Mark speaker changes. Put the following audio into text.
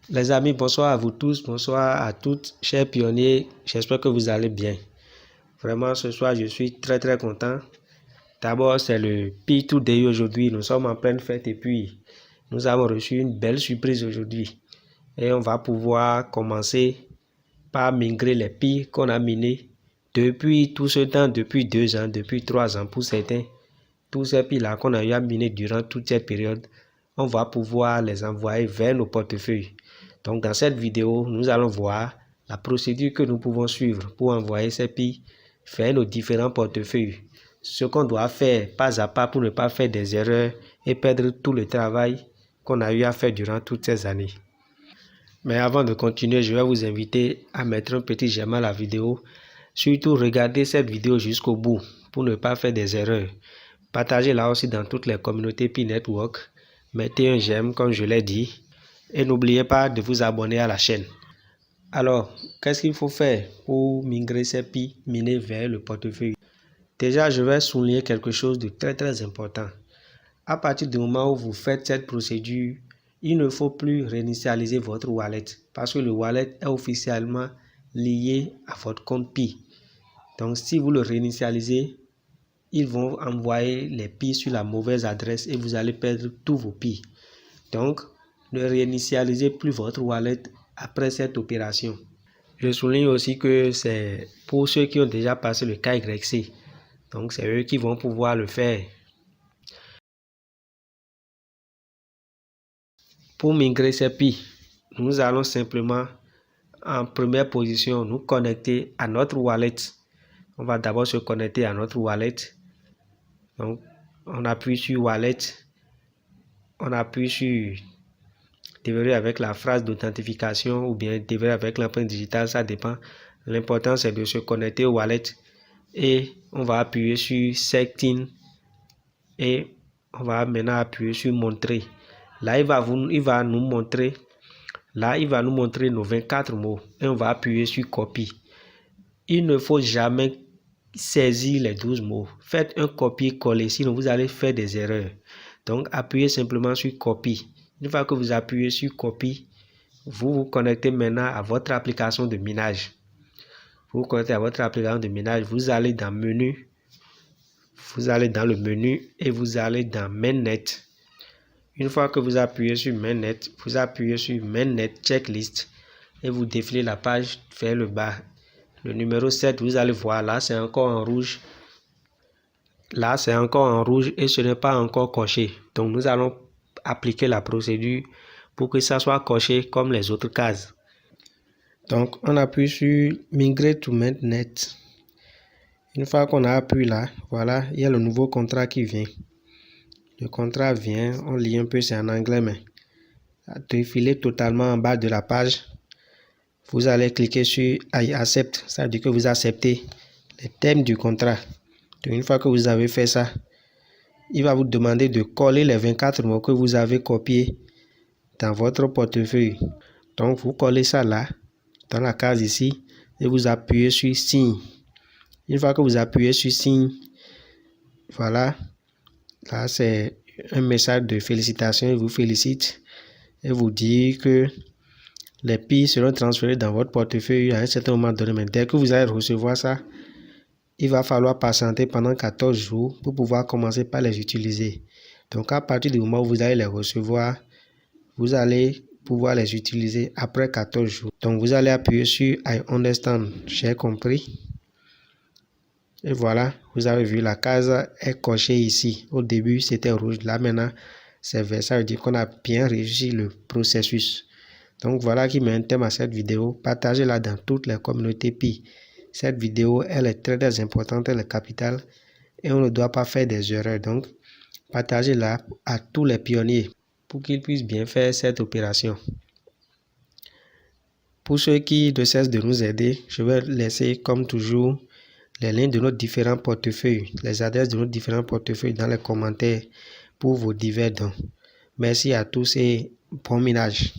Speaker 1: Les amis, bonsoir à vous tous, bonsoir à toutes, chers pionniers, j'espère que vous allez bien. Vraiment, ce soir, je suis très content. D'abord, c'est le P2Day aujourd'hui, nous sommes en pleine fête et puis nous avons reçu une belle surprise aujourd'hui. Et on va pouvoir commencer par migrer les Pi qu'on a minés depuis tout ce temps, depuis 2 ans, depuis 3 ans pour certains. Tous ces Pi là qu'on a eu à miner durant toute cette période, on va pouvoir les envoyer vers nos portefeuilles. Donc dans cette vidéo, nous allons voir la procédure que nous pouvons suivre pour envoyer ces Pi vers nos différents portefeuilles. Ce qu'on doit faire pas à pas pour ne pas faire des erreurs et perdre tout le travail qu'on a eu à faire durant toutes ces années. Mais avant de continuer, je vais vous inviter à mettre un petit j'aime à la vidéo. Surtout, regardez cette vidéo jusqu'au bout pour ne pas faire des erreurs. Partagez-la aussi dans toutes les communautés Pi Network. Mettez un j'aime comme je l'ai dit. Et n'oubliez pas de vous abonner à la chaîne. Alors, qu'est-ce qu'il faut faire pour migrer ces Pi minés vers le portefeuille? Déjà, je vais souligner quelque chose de très important. À partir du moment où vous faites cette procédure, il ne faut plus réinitialiser votre wallet parce que le wallet est officiellement lié à votre compte Pi. Donc, si vous le réinitialisez, ils vont envoyer les Pi sur la mauvaise adresse et vous allez perdre tous vos Pi. Donc, ne réinitialisez plus votre wallet après cette opération. Je souligne aussi que c'est pour ceux qui ont déjà passé le KYC. Donc, c'est eux qui vont pouvoir le faire. Pour migrer ces Pi, nous allons simplement en première position nous connecter à notre wallet. On va d'abord se connecter à notre wallet. Donc, on appuie sur wallet. On appuie sur déverrouiller avec la phrase d'authentification ou bien déverrouiller avec l'empreinte digitale, ça dépend. L'important c'est de se connecter au wallet et on va appuyer sur Setting et on va maintenant appuyer sur Montrer. Là, il va nous montrer nos 24 mots et on va appuyer sur Copie. Il ne faut jamais saisir les 12 mots. Faites un copier-coller, sinon vous allez faire des erreurs. Donc, appuyez simplement sur Copie. Une fois que vous appuyez sur Copie, vous vous connectez maintenant à votre application de minage. Vous vous connectez à votre application de minage, vous allez dans Menu, vous allez dans le menu et vous allez dans Mainnet. Une fois que vous appuyez sur Mainnet, vous appuyez sur Mainnet Checklist et vous défilez la page vers le bas. Le numéro 7, vous allez voir, là c'est encore en rouge. Là c'est encore en rouge et ce n'est pas encore coché. Donc nous allons appliquer la procédure pour que ça soit coché comme les autres cases. Donc on appuie sur Migrer to Mainnet. Une fois qu'on a appuyé là, voilà, il y a le nouveau contrat qui vient. Le contrat vient, on lit un peu, c'est en anglais, mais défiler totalement en bas de la page. Vous allez cliquer sur I accept, ça veut dire que vous acceptez les termes du contrat. Donc une fois que vous avez fait ça, il va vous demander de coller les 24 mots que vous avez copiés dans votre portefeuille. Donc vous collez ça là, dans la case ici, et vous appuyez sur Signe. Une fois que vous appuyez sur Signe, voilà, là c'est un message de félicitations, il vous félicite et vous dit que les Pi seront transférés dans votre portefeuille à un certain moment donné. Mais dès que vous allez recevoir ça, il va falloir patienter pendant 14 jours pour pouvoir commencer par les utiliser. Donc à partir du moment où vous allez les recevoir, vous allez pouvoir les utiliser après 14 jours. Donc vous allez appuyer sur I understand, j'ai compris. Et voilà, vous avez vu la case est cochée ici. Au début c'était rouge, là maintenant c'est vert. Ça veut dire qu'on a bien réussi le processus. Donc voilà qui met un thème à cette vidéo. Partagez-la dans toutes les communautés Pi. Cette vidéo, elle est très importante, elle est capitale et on ne doit pas faire des erreurs. Donc, partagez-la à tous les pionniers pour qu'ils puissent bien faire cette opération. Pour ceux qui ne cessent de nous aider, je vais laisser comme toujours les liens de nos différents portefeuilles, les adresses de nos différents portefeuilles dans les commentaires pour vos divers dons. Merci à tous et bon minage.